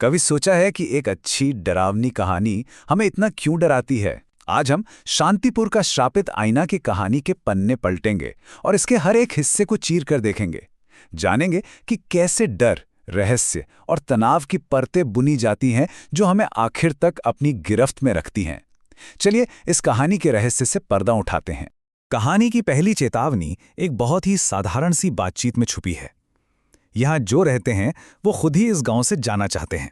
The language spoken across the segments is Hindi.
कभी सोचा है कि एक अच्छी डरावनी कहानी हमें इतना क्यों डराती है? आज हम शांतिपुर का श्रापित आईना की कहानी के पन्ने पलटेंगे और इसके हर एक हिस्से को चीर कर देखेंगे। जानेंगे कि कैसे डर, रहस्य और तनाव की परतें बुनी जाती हैं जो हमें आखिर तक अपनी गिरफ्त में रखती हैं। चलिए इस कहानी के रहस्य से पर्दा उठाते हैं। कहानी की पहली चेतावनी एक बहुत ही साधारण सी बातचीत में छुपी है। यहाँ जो रहते हैं वो खुद ही इस गांव से जाना चाहते हैं।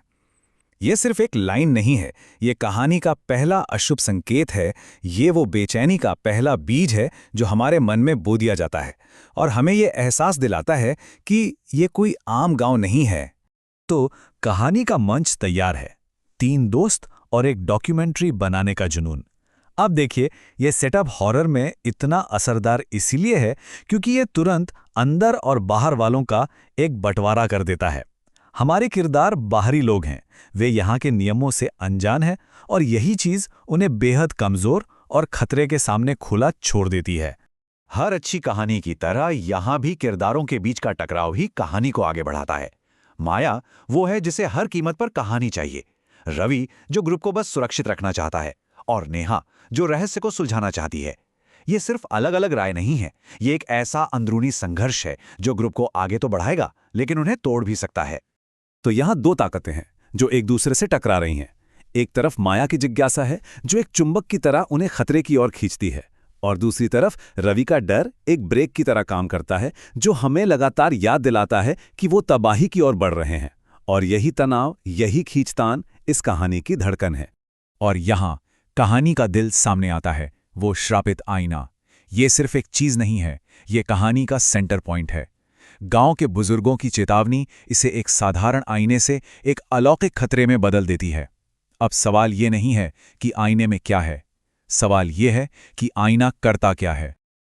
ये सिर्फ एक लाइन नहीं है, ये कहानी का पहला अशुभ संकेत है। ये वो बेचैनी का पहला बीज है जो हमारे मन में बो दिया जाता है और हमें ये एहसास दिलाता है कि ये कोई आम गांव नहीं है। तो कहानी का मंच तैयार है, 3 दोस्त और एक डॉक्यूमेंट्री बनाने का जुनून। अब देखिए, ये सेटअप हॉरर में इतना असरदार इसीलिए है क्योंकि ये तुरंत अंदर और बाहर वालों का एक बंटवारा कर देता है। हमारे किरदार बाहरी लोग हैं, वे यहाँ के नियमों से अनजान हैं और यही चीज़ उन्हें बेहद कमज़ोर और खतरे के सामने खुला छोड़ देती है। हर अच्छी कहानी की तरह यहाँ भी किरदारों के बीच का टकराव ही कहानी को आगे बढ़ाता है। माया वो है जिसे हर कीमत पर कहानी चाहिए, रवि जो ग्रुप को बस सुरक्षित रखना चाहता है, और नेहा जो रहस्य को सुलझाना चाहती है। ये सिर्फ अलग अलग राय नहीं है, ये एक ऐसा अंदरूनी संघर्ष है जो ग्रुप को आगे तो बढ़ाएगा लेकिन उन्हें तोड़ भी सकता है। तो यहाँ 2 ताकतें हैं जो एक दूसरे से टकरा रही हैं। एक तरफ माया की जिज्ञासा है जो एक चुंबक की तरह उन्हें खतरे की ओर खींचती है, और दूसरी तरफ रवि का डर एक ब्रेक की तरह काम करता है जो हमें लगातार याद दिलाता है कि वो तबाही की ओर बढ़ रहे हैं। और यही तनाव, यही खींचतान इस कहानी की धड़कन है। और यहाँ कहानी का दिल सामने आता है, वो श्रापित आईना। ये सिर्फ एक चीज नहीं है, ये कहानी का सेंटर पॉइंट है। गांव के बुजुर्गों की चेतावनी इसे एक साधारण आईने से एक अलौकिक खतरे में बदल देती है। अब सवाल ये नहीं है कि आईने में क्या है, सवाल ये है कि आईना करता क्या है।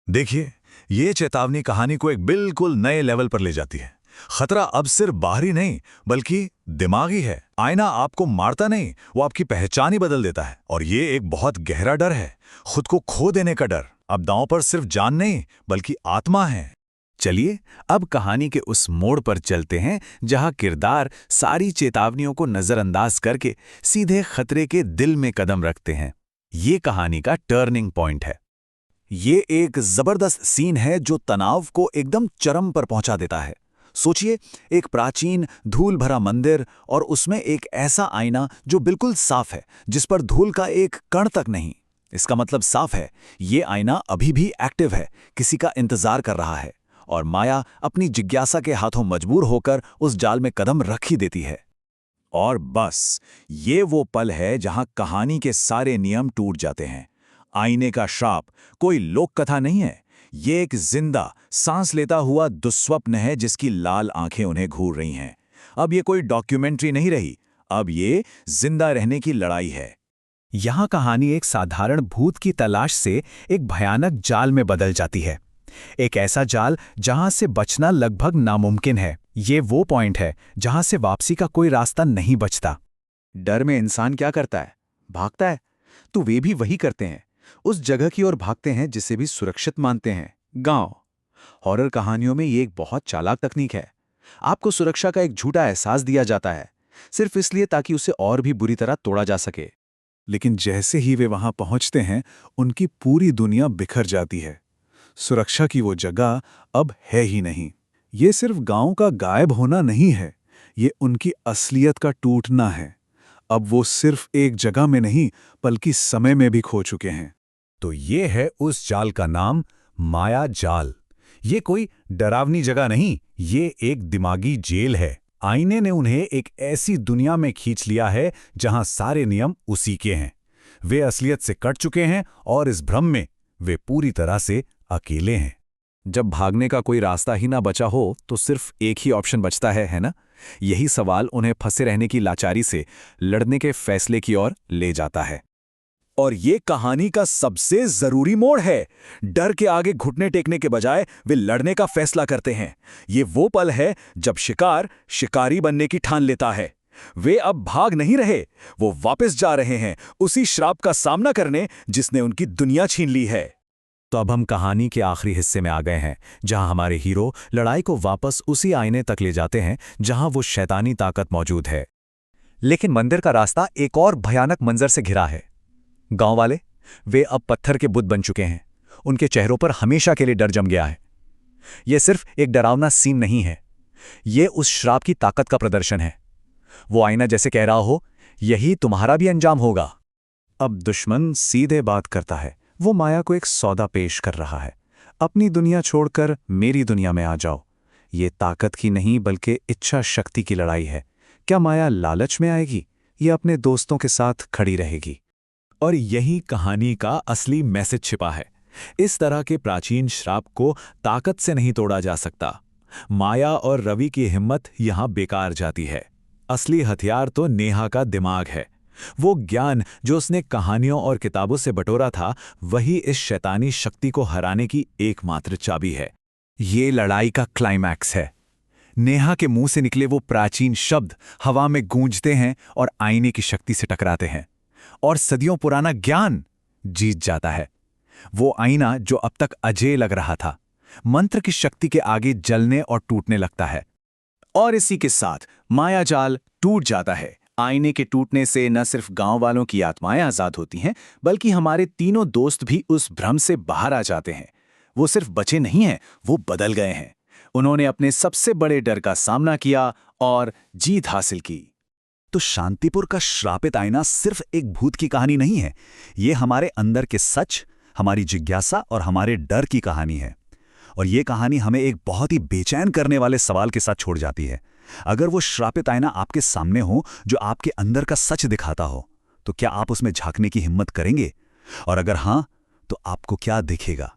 देखिए, ये चेतावनी कहानी को एक बिल्कुल नए लेवल पर ले जाती है। खतरा अब सिर्फ बाहरी नहीं बल्कि दिमागी है। आईना आपको मारता नहीं, वो आपकी पहचान ही बदल देता है। और ये एक बहुत गहरा डर है, खुद को खो देने का डर। अब दांव पर सिर्फ जान नहीं बल्कि आत्मा है। चलिए अब कहानी के उस मोड़ पर चलते हैं जहां किरदार सारी चेतावनियों को नजरअंदाज करके सीधे खतरे के दिल में कदम रखते हैं। ये कहानी का टर्निंग पॉइंट है। ये एक जबरदस्त सीन है जो तनाव को एकदम चरम पर पहुंचा देता है। सोचिए, एक प्राचीन धूल भरा मंदिर और उसमें एक ऐसा आईना जो बिल्कुल साफ है, जिस पर धूल का एक कण तक नहीं। इसका मतलब साफ है, ये आईना अभी भी एक्टिव है, किसी का इंतजार कर रहा है। और माया अपनी जिज्ञासा के हाथों मजबूर होकर उस जाल में कदम रख ही देती है। और बस ये वो पल है जहां कहानी के सारे नियम टूट जाते हैं। आईने का श्राप कोई लोक कथा नहीं है, ये एक जिंदा सांस लेता हुआ दुस्वप्न है जिसकी लाल आंखें उन्हें घूर रही हैं। अब ये कोई डॉक्यूमेंट्री नहीं रही, अब ये जिंदा रहने की लड़ाई है। यहाँ कहानी एक साधारण भूत की तलाश से एक भयानक जाल में बदल जाती है। एक ऐसा जाल जहां से बचना लगभग नामुमकिन है। ये वो पॉइंट है जहां से वापसी का कोई रास्ता नहीं बचता। डर में इंसान क्या करता है? भागता है। तो वे भी वही करते हैं, उस जगह की ओर भागते हैं जिसे भी सुरक्षित मानते हैं, गांव। हॉरर कहानियों में ये एक बहुत चालाक तकनीक है। आपको सुरक्षा का एक झूठा एहसास दिया जाता है, सिर्फ इसलिए ताकि उसे और भी बुरी तरह तोड़ा जा सके। लेकिन जैसे ही वे वहां पहुंचते हैं, उनकी पूरी दुनिया बिखर जाती है। सुरक्षा की वो जगह अब है ही नहीं। ये सिर्फ गांव का गायब होना नहीं है, ये उनकी असलियत का टूटना है। अब वो सिर्फ एक जगह में नहीं बल्कि समय में भी खो चुके हैं। तो ये है उस जाल का नाम, माया जाल। ये कोई डरावनी जगह नहीं, ये एक दिमागी जेल है। आईने ने उन्हें एक ऐसी दुनिया में खींच लिया है जहां सारे नियम उसी के हैं। वे असलियत से कट चुके हैं और इस भ्रम में वे पूरी तरह से अकेले हैं। जब भागने का कोई रास्ता ही ना बचा हो तो सिर्फ एक ही ऑप्शन बचता है ना? यही सवाल उन्हें फंसे रहने की लाचारी से लड़ने के फैसले की ओर ले जाता है। और ये कहानी का सबसे जरूरी मोड़ है। डर के आगे घुटने टेकने के बजाय वे लड़ने का फैसला करते हैं। ये वो पल है जब शिकार शिकारी बनने की ठान लेता है। वे अब भाग नहीं रहे, वो वापस जा रहे हैं उसी श्राप का सामना करने जिसने उनकी दुनिया छीन ली है। तो अब हम कहानी के आखिरी हिस्से में आ गए हैं, जहां हमारे हीरो लड़ाई को वापस उसी आईने तक ले जाते हैं जहां वो शैतानी ताकत मौजूद है। लेकिन मंदिर का रास्ता एक और भयानक मंजर से घिरा है। गांव वाले, वे अब पत्थर के बुत बन चुके हैं। उनके चेहरों पर हमेशा के लिए डर जम गया है। यह सिर्फ एक डरावना सीन नहीं है, यह उस श्राप की ताकत का प्रदर्शन है। वो आईना जैसे कह रहा हो, यही तुम्हारा भी अंजाम होगा। अब दुश्मन सीधे बात करता है। वो माया को एक सौदा पेश कर रहा है। अपनी दुनिया छोड़कर मेरी दुनिया में आ जाओ। ये ताकत की नहीं बल्कि इच्छा शक्ति की लड़ाई है। क्या माया लालच में आएगी या अपने दोस्तों के साथ खड़ी रहेगी? और यही कहानी का असली मैसेज छिपा है। इस तरह के प्राचीन श्राप को ताकत से नहीं तोड़ा जा सकता। माया और रवि की हिम्मत यहां बेकार जाती है। असली हथियार तो नेहा का दिमाग है। वो ज्ञान जो उसने कहानियों और किताबों से बटोरा था, वही इस शैतानी शक्ति को हराने की एकमात्र चाबी है। ये लड़ाई का क्लाइमैक्स है। नेहा के मुंह से निकले वो प्राचीन शब्द हवा में गूंजते हैं और आईने की शक्ति से टकराते हैं, और सदियों पुराना ज्ञान जीत जाता है। वो आईना जो अब तक अजेय लग रहा था, मंत्र की शक्ति के आगे जलने और टूटने लगता है। और इसी के साथ मायाजाल टूट जाता है। आईने के टूटने से न सिर्फ गांव वालों की आत्माएं आजाद होती हैं, बल्कि हमारे तीनों दोस्त भी उस भ्रम से बाहर आ जाते हैं। वो सिर्फ बचे नहीं हैं, वो बदल गए हैं। उन्होंने अपने सबसे बड़े डर का सामना किया और जीत हासिल की। तो शांतिपुर का श्रापित आईना सिर्फ एक भूत की कहानी नहीं है, ये हमारे अंदर के सच, हमारी जिज्ञासा और हमारे डर की कहानी है। और ये कहानी हमें एक बहुत ही बेचैन करने वाले सवाल के साथ छोड़ जाती है। अगर वो श्रापित आईना आपके सामने हो जो आपके अंदर का सच दिखाता हो, तो क्या आप उसमें झांकने की हिम्मत करेंगे? और अगर हां, तो आपको क्या दिखेगा?